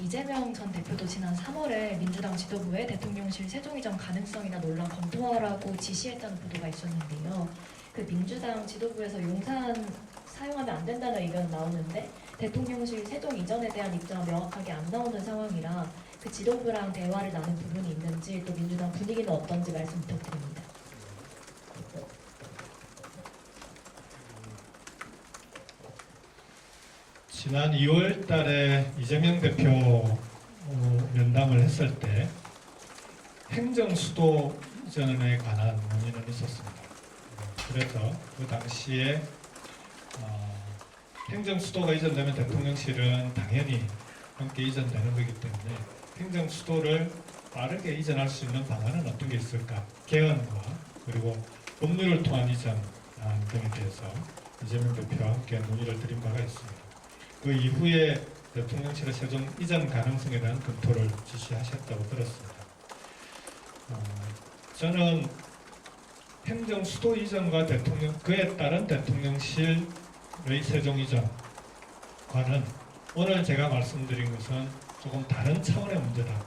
이재명 전 대표도 지난 3월에 민주당 지도부에 대통령실 세종이전 가능성이나 논란 검토하라고 지시했다는 보도가 있었는데요. 그 민주당 지도부에서 용산 사용하면 안 된다는 의견 나오는데 대통령실 세종 이전에 대한 입장은 명확하게 안 나오는 상황이라 그 지도부랑 대화를 나눈 부분이 있는지 또 민주당 분위기는 어떤지 말씀 부탁드립니다. 지난 2월 달에 이재명 대표 면담을 했을 때 행정수도 이전에 관한 논의는 있었습니다. 그래서 그 당시에 행정수도가 이전되면 대통령실은 당연히 함께 이전되는 거기 때문에 행정수도를 빠르게 이전할 수 있는 방안은 어떤 게 있을까? 개헌과 그리고 법률을 통한 이전 등에 대해서 이재명 대표와 함께 논의를 드린 바가 있습니다. 그 이후에 대통령실의 세종 이전 가능성에 대한 검토를 지시하셨다고 들었습니다. 저는 행정 수도 이전과 그에 따른 대통령실의 세종 이전과는 오늘 제가 말씀드린 것은 조금 다른 차원의 문제다.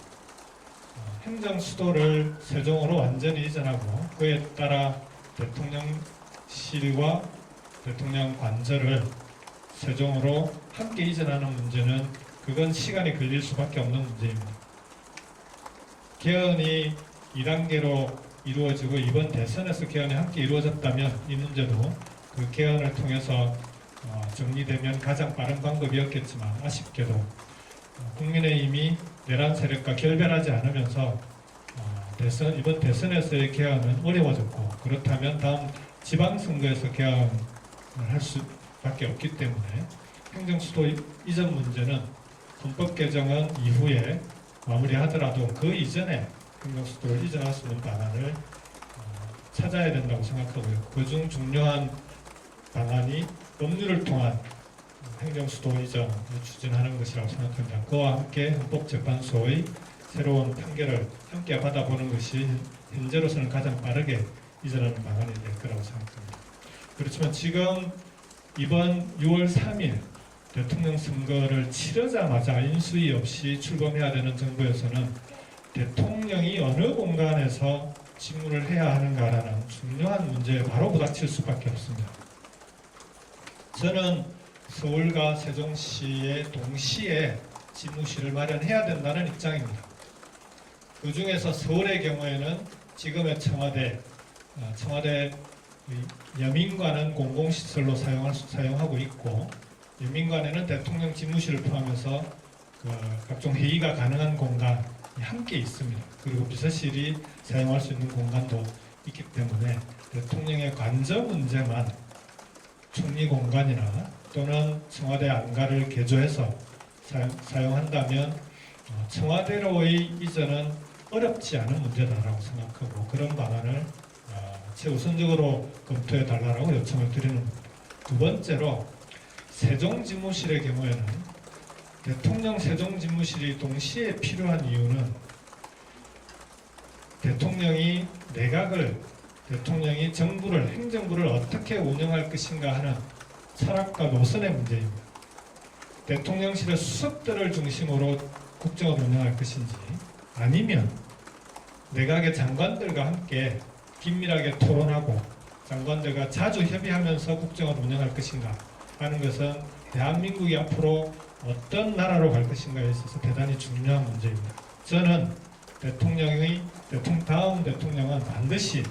행정 수도를 세종으로 완전히 이전하고 그에 따라 대통령실과 대통령 관저를 세종으로 함께 이전하는 문제는 그건 시간이 걸릴 수밖에 없는 문제입니다. 개헌이 2단계로 이루어지고 이번 대선에서 개헌이 함께 이루어졌다면 이 문제도 그 개헌을 통해서 정리되면 가장 빠른 방법이었겠지만 아쉽게도 국민의힘이 내란 세력과 결별하지 않으면서 이번 대선에서의 개헌은 어려워졌고 그렇다면 다음 지방선거에서 개헌을 할 수밖에 없기 때문에 행정수도 이전 문제는 헌법 개정은 이후에 마무리하더라도 그 이전에 행정수도를 이전할 수 있는 방안을 찾아야 된다고 생각하고요. 그중 중요한 방안이 법률을 통한 행정수도 이전을 추진하는 것이라고 생각합니다. 그와 함께 헌법재판소의 새로운 판결을 함께 받아보는 것이 현재로서는 가장 빠르게 이전하는 방안이 될 거라고 생각합니다. 그렇지만 지금 이번 6월 3일 대통령 선거를 치르자마자 인수위 없이 출범해야 되는 정부에서는 대통령이 어느 공간에서 직무를 해야 하는가라는 중요한 문제에 바로 부닥칠 수밖에 없습니다. 저는 서울과 세종시에 동시에 집무실을 마련해야 된다는 입장입니다. 그 중에서 서울의 경우에는 지금의 청와대 여민관은 공공시설로 사용하고 있고 여민관에는 대통령 집무실을 포함해서 각종 회의가 가능한 공간이 함께 있습니다. 그리고 비서실이 사용할 수 있는 공간도 있기 때문에 대통령의 관저 문제만 총리 공간이나 또는 청와대 안가를 개조해서 사용한다면 청와대로의 이전은 어렵지 않은 문제다라고 생각하고 그런 방안을 최우선적으로 검토해 달라고 요청을 드리는 겁니다. 두 번째로 세종집무실의 경우에는 대통령 세종집무실이 동시에 필요한 이유는 대통령이 정부를 행정부를 어떻게 운영할 것인가 하는 철학과 노선의 문제입니다. 대통령실의 수석들을 중심으로 국정을 운영할 것인지 아니면 내각의 장관들과 함께 긴밀하게 토론하고 장관들과 자주 협의하면서 국정을 운영할 것인가 하는 것은 대한민국이 앞으로 어떤 나라로 갈 것인가에 있어서 대단히 중요한 문제입니다. 저는 다음 대통령은 반드시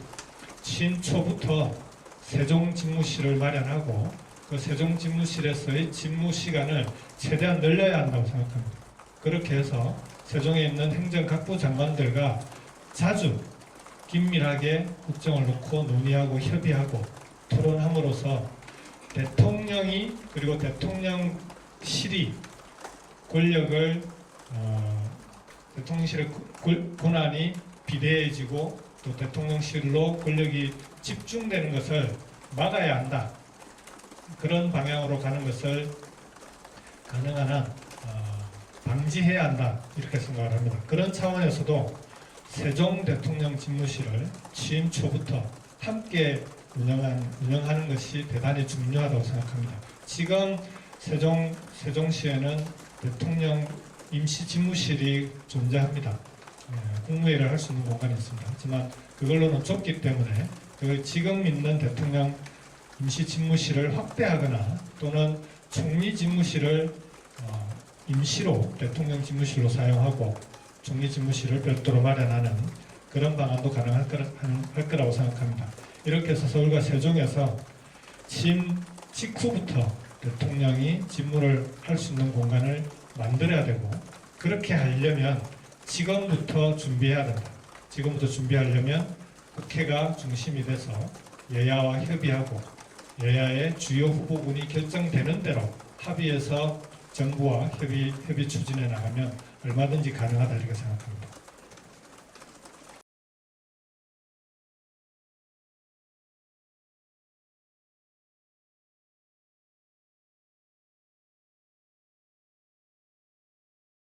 취임 초부터 세종집무실을 마련하고 그 세종집무실에서의 집무 시간을 최대한 늘려야 한다고 생각합니다. 그렇게 해서 세종에 있는 행정각부 장관들과 자주 긴밀하게 국정을 놓고 논의하고 협의하고 토론함으로써 대통령이 그리고 대통령실이 권력을 대통령실의 권한이 비대해지고 또 대통령실로 권력이 집중되는 것을 막아야 한다. 그런 방향으로 가는 것을 가능한 한 방지해야 한다. 이렇게 생각을 합니다. 그런 차원에서도 세종 대통령 집무실을 취임 초부터 함께 운영하는 것이 대단히 중요하다고 생각합니다. 지금 세종시에는 임시 집무실이 존재합니다. 국무회의를 할 수 있는 공간이 있습니다. 하지만 그걸로는 좁기 때문에 그 지금 있는 대통령 임시 집무실을 확대하거나 또는 총리 집무실을 임시로 대통령 집무실로 사용하고 총리 집무실을 별도로 마련하는 그런 방안도 가능할 거라고 생각합니다. 이렇게 해서 서울과 세종에서 취임 직후부터 대통령이 집무를 할 수 있는 공간을 만들어야 되고, 그렇게 하려면 지금부터 준비해야 된다. 지금부터 준비하려면 국회가 중심이 돼서 여야와 협의하고 여야의 주요 후보군이 결정되는 대로 합의해서 정부와 협의 추진해 나가면 얼마든지 가능하다 이렇게 생각합니다.